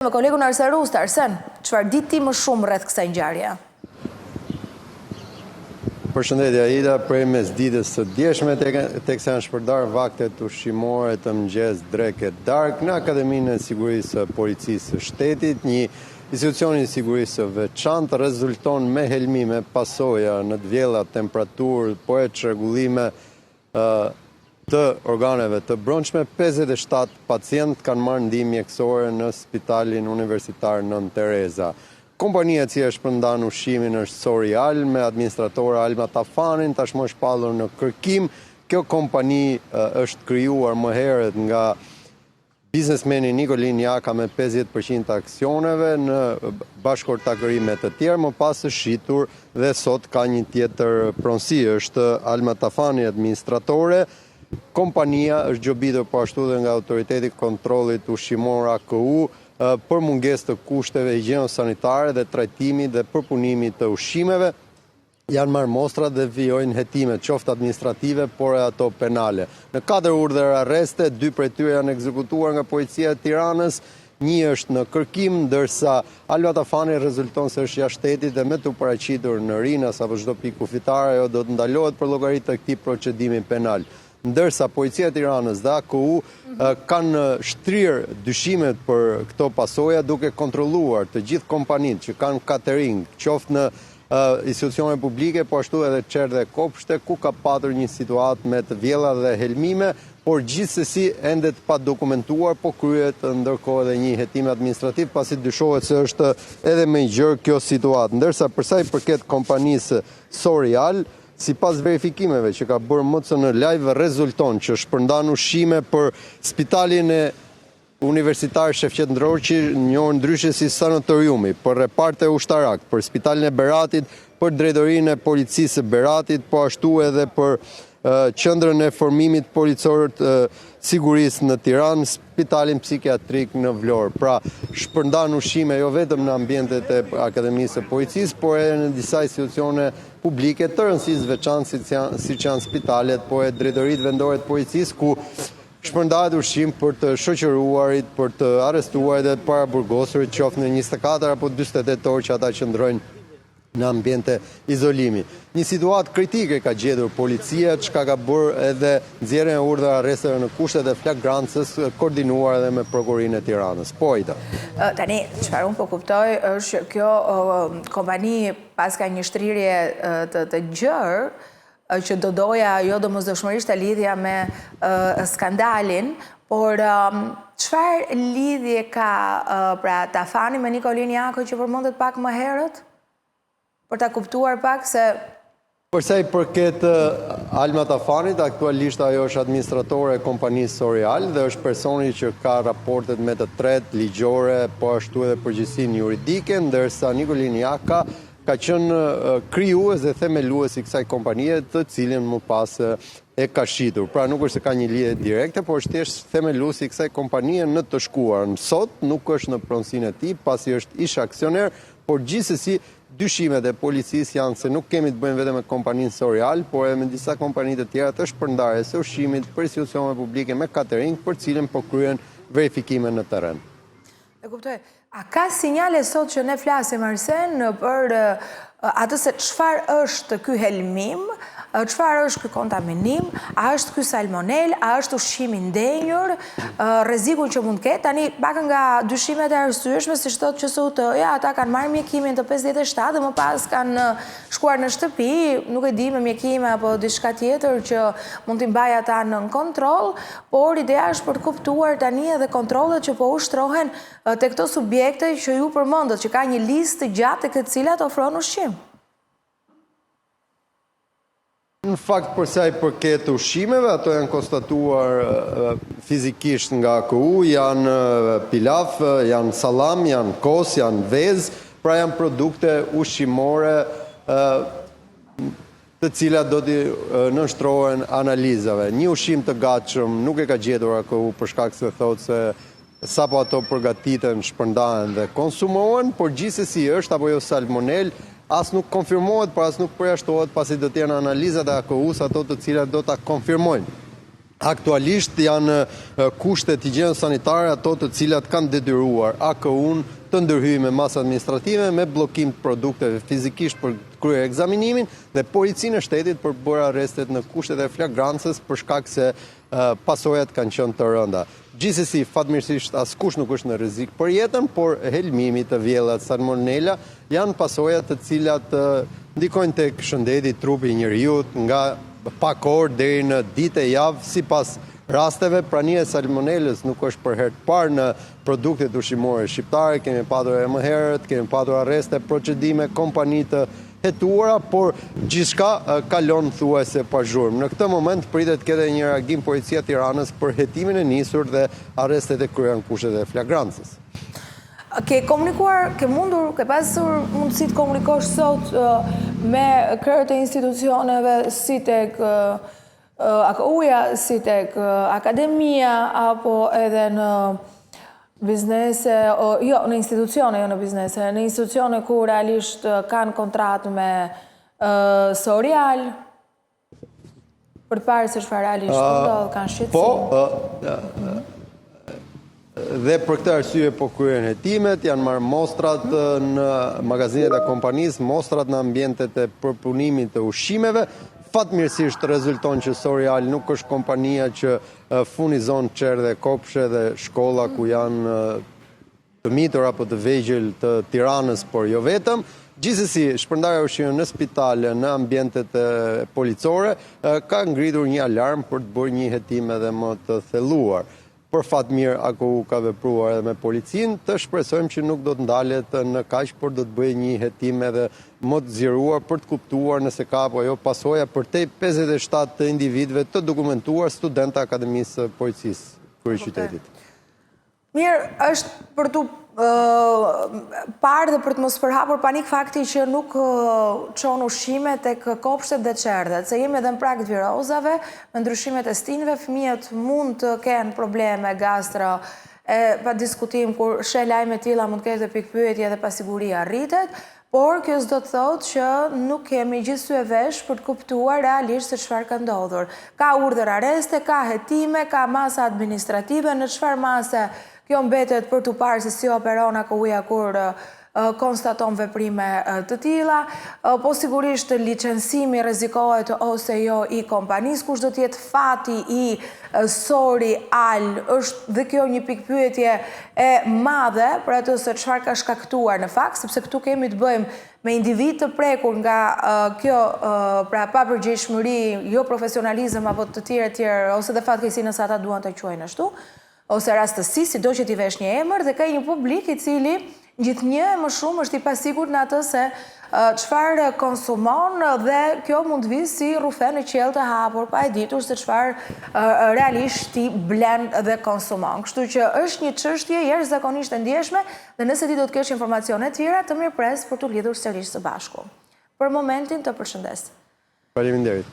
Me kolegun Arsen Rust, Arsen, çfarë di ti më shumë rreth kësaj ngjarje? Përshëndetje Aida, prej mesditës së djeshme tek se janë shpërndar vaktet ushqimore të mëngjes dreke darkë në Akademinë e Sigurisë së Policisë së Shtetit, një institucion i sigurisë së veçantë rezulton me helmime, pasoja në të vjella temperaturë, po e çrregullime të organeve të brendshme. 57 pacientë kanë marrë ndihmë mjekësore në Spitalin Universitar Nën Tereza. Kompania që e shpërndan ushqimin është Sorial me administratore Alma Tafanin, tashmë është shpallur në kërkim. Kjo kompani është krijuar më herët nga biznesmeni Nikolin Jaka me 50% të aksioneve në bashkëtortakërime të tjerë, më pas është shitur dhe sot ka një tjetër pronësi, është Alma Tafani administratore. Kompania është gjobitur po ashtu dhe nga Autoriteti i Kontrollit Ushqimor AKU për mungesë të kushteve higjieno-sanitare dhe trajtimit dhe përpunimit të ushqimeve. Janë marrë mostra dhe vijojnë hetime, qoftë administrative, por e ato penale. Në 4 urdhër arreste, 2 prej tyre janë ekzekutuar nga Policia e Tiranës, 1 është në kërkim, ndërsa Alma Tafani rezulton se është jashtë shtetit dhe me të paraqitur në rinas apo çdo pikë kufitare, ajo do të ndalohet për llogari të këtij procedimi penal. Ndërsa Policia e Tiranës dhe AKU kanë shtrirë dyshimet për këto pasoja duke kontrolluar të gjithë kompanitë që kanë catering, qoftë në institucione publike, po ashtu edhe qerë dhe kopshte, ku ka patur një situatë me të vjella dhe helmime, por gjithsesi ende të padokumentuar, po kryet ndërkohë edhe një hetim administrativ, pasi dyshohet se është edhe më i gjerë kjo situatë. Ndërsa përsa i përket kompanisë Sorial, sipas verifikimeve që ka bërë MCN Live, rezulton që shpërndan ushqime për Spitalin e Universitar Shefqet Ndroçi, njohur ndryshe si sanatoriumi, për reparte ushtarak, për Spitalin e Beratit, për drejtorinë e policisë së Beratit, po ashtu edhe për qendrën e formimit policor të sigurisë në Tiranë, Spitalin psikiatrik në Vlorë. Pra, shpërndan ushqime jo vetëm në ambientet e Akademisë së Policisë, por edhe në disa institucione publike të rëndësisë veçantë siç janë spitalet, po e drejtoritë vendore të policisë, ku shpërndahet ushqim për të shoqëruarit, për të arrestuarit dhe para burgosurit, qoftë në 24 apo 48 orë që ata qëndrojnë në ambiente izolimi. Një situatë kritike ka gjetur policia, çka ka bërë edhe nxjerrjen e urdhër arresteve në kushte dhe flagrancës koordinuar edhe me prokurorinë e Tiranës. Po Ida. Tani, çfarë unë po kuptoj është kjo kompani pas ka një shtrirje të gjerë që do doja jo domosdoshmërisht të lidhja me skandalin, por çfarë lidhje ka pra Tafani me Nikolin Jakën që përmendet pak më herët? Për ta kuptuar pak se... Përsa i përket Alma Tafanit, aktualisht ajo është administratore e kompanisë Sorial dhe është personi që ka raportet me të tretë ligjore, po ashtu edhe përgjegjësinë juridike, ndërsa Nikolin Jaka ka qenë krijues dhe themelues i kësaj kompanie, të cilën më pas e ka shitur. Pra nuk është se ka një lidhje direkte, por është thjesht themelues i kësaj kompanie në të shkuarën. Sot nuk është në pronësinë e tij, pasi është ish aksioner, por gjithsesi dyshimet e policisë janë se nuk kemi të bëjmë vetëm me kompaninë Sorial, por edhe me disa kompani të tjera të shpërndarjes së ushqimit për institucione publike me catering, për cilën po kryen verifikime në terren. E kuptoj. A ka sinjale sot që ne flasim, Arsen, për atë se çfarë është ky helmim, çfarë është ky kontaminim, a është ky salmonel, a është ushqim i ndenjur, rrezikun që mund të ketë. Tani pak nga dyshimet e arsyeshme, siç thotë QSUT-ja, ata kanë marrë mjekimin të 57 dhe më pas kanë shkuar në shtëpi, nuk e di me mjekime apo diçka tjetër që mund t'i mbajë ata në kontroll, por ideja është për të kuptuar tani edhe kontrollet që po ushtrohen te këto subjekte që ju përmendët, që ka një listë të gjatë të këtë cilat ofron ushqim. Në fakt, përsa i përket ushqimeve, ato janë konstatuar fizikisht nga AKU, janë pilaf, janë salam, janë kos, janë vez, pra janë produkte ushqimore të cilat do t'i nënshtrohen analizave. Një ushqim të gatshëm nuk e ka gjetur AKU për shkak se thotë se sapo ato përgatiten, shpërndahen dhe konsumohen, por gjithsesi është apo jo salmonel, as nuk konfirmohet, por as nuk përjashtohet, pasi do të jenë analizat e AKU-s ato të cilat do ta konfirmojnë. aktualisht janë kushtet higjieno-sanitare ato të cilat kanë detyruar AKU-n të ndërhyjë me masë administrative, me bllokim të produkteve fizikisht për të kryer ekzaminimin dhe policinë e shtetit për bërë arrestet në kushtet e flagrancës për shkak se pasojat kanë qenë të rënda. Gjithsesi, fatmirësisht askush nuk është në rrezik për jetën, por helmimi të vjellat salmonela janë pasojat të cilat ndikojnë tek shëndeti i trupit të njerëzit nga pak orë deri në ditë e javë, sipas rasteve. Prania e salmonelës nuk është për herë të parë në produktet ushqimore shqiptare. Kemi patur edhe më herët, kemi patur arreste, procedime, kompani të hetuara, por gjithçka kalon thuajse pa zhurmë. Në këtë moment pritet të ketë një reagim policia e Tiranës për hetimin e nisur dhe arrestet e kryer në kushtet e flagrancës. Ke komunikuar, ke pasur mundësi të komunikosh sot me krerët e institucioneve si tek AKU-ja, si tek akademia, apo edhe në biznese, jo, në institucione, jo në biznese, në institucione ku realisht kanë kontratë me Sorial, për parë se çfarë realisht ndodh, kanë shqetësim. Dhe për këtë arsye po kryen hetimet, janë marrë mostrat në magazinet e kompanisë, mostrat në ambientet e përpunimit të ushqimeve. Fatmirësisht rezulton që Sorial nuk është kompania që furnizon çerë dhe kopshe dhe shkolla ku janë të mitur apo të vegjël të Tiranës, por jo vetëm. Gjithsesi, shpërndarja e ushqimeve në spitale, në ambientet policore, ka ngritur një alarm për të bërë një hetim edhe më të thelluar. Për fat mirë, AKU ka vepruar edhe me policinë, të shpresojmë që nuk do të ndalet në kaq, por do të bëjë një hetim edhe më të zgjeruar për të kuptuar nëse ka apo jo pasoja për te 57 të individëve të dokumentuar studentë Akademisë së Policisë Kryeqytetit. Mirë, është për të parë dhe për të mos përhapur panik fakti që nuk çon ushqime tek kopshtet dhe çerdhet, se jemi edhe në prag të virozave, me ndryshimet e stinëve, fëmijët mund të kenë probleme gastro, pa diskutim kur sheh lajme të tilla mund të ketë pikpyetje dhe pasiguria rritet, por kjo s'do të thotë që nuk kemi gjithë sy e vesh për të kuptuar realisht se çfarë ka ndodhur. Ka urdhër arreste, ka hetime, ka masa administrative, në çfarë mase kjo mbetet për të parë se si operon AKU-ja kur konstaton veprime të tilla, po sigurisht licencimi rrezikohet ose jo i kompanisë, kush do të jetë fati i Sorial, është dhe kjo një pikpyetje e madhe për atë se çfarë ka shkaktuar në fakt, sepse këtu kemi të bëjmë me individ të prekur nga kjo pra papërgjegjshmëri, jo profesionalizëm apo të tjerë, ose dhe fatkeqësi nëse ata duan ta quajnë ashtu, ose rastësi, sido që t'i vesh një emër, dhe ka një publik i cili gjithnjë e më shumë është i pasigurt në atë se çfarë konsumon, dhe kjo mund të vi si rrufe në qelë të hapur, pa e ditur se çfarë realisht ti blen dhe konsumon. Kështu që është një çështje jashtëzakonisht e ndjeshme, dhe nëse ti do të kesh informacione të tjera, të mirëpres për t'u lidhur sërish së bashku. Për momentin të përshëndes. Faleminderit.